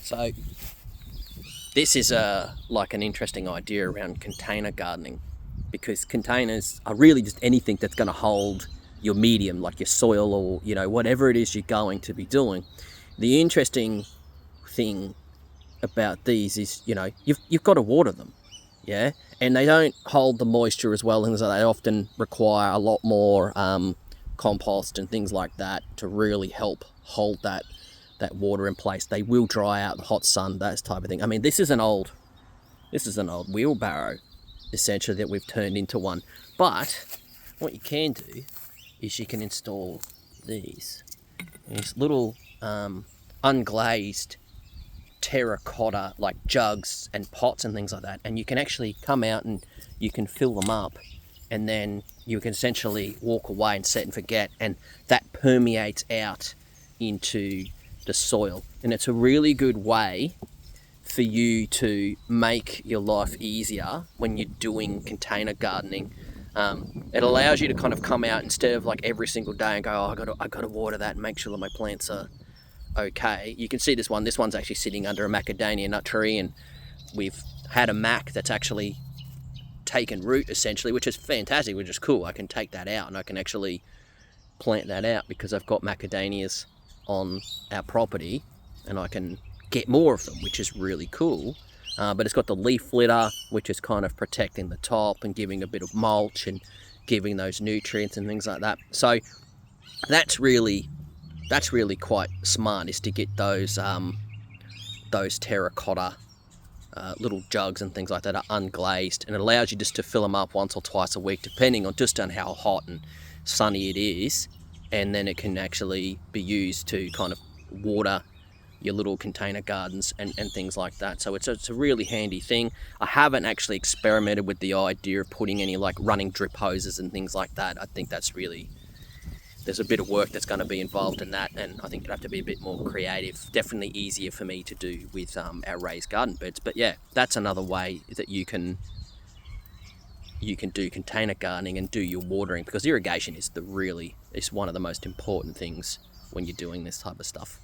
So this is like an interesting idea around container gardening, because containers are really just anything that's going to hold your medium, like your soil or whatever it is you're going to be doing. The interesting thing about these is you've got to water them, yeah, and they don't hold the moisture as well, and so they often require a lot more compost and things like that to really help hold that water in place. They will dry out the hot sun, that type of thing. I mean, this is an old wheelbarrow essentially that we've turned into one. But what you can do is you can install these little unglazed terracotta like jugs and pots and things like that, and you can actually come out and you can fill them up, and then you can essentially walk away and set and forget, and that permeates out into the soil. And it's a really good way for you to make your life easier when you're doing container gardening. It allows you to kind of come out instead of like every single day and go, oh, I got to water that and make sure that my plants are okay. You can see this one's actually sitting under a macadamia nut tree, and we've had a mac that's actually taken root essentially, which is fantastic, which is cool. I can take that out and I can actually plant that out because I've got macadamias on our property, and I can get more of them, which is really cool. But it's got the leaf litter, which is kind of protecting the top and giving a bit of mulch and giving those nutrients and things like that. So that's really quite smart, is to get those terracotta little jugs and things like that are unglazed, and it allows you just to fill them up once or twice a week, depending on how hot and sunny it is, and then it can actually be used to kind of water your little container gardens and things like that. So it's a really handy thing. I haven't actually experimented with the idea of putting any like running drip hoses and things like that. I think there's a bit of work that's going to be involved in that, and I think it'd have to be a bit more creative. Definitely easier for me to do with our raised garden beds. But yeah, that's another way that you can do container gardening and do your watering, because irrigation is one of the most important things when you're doing this type of stuff.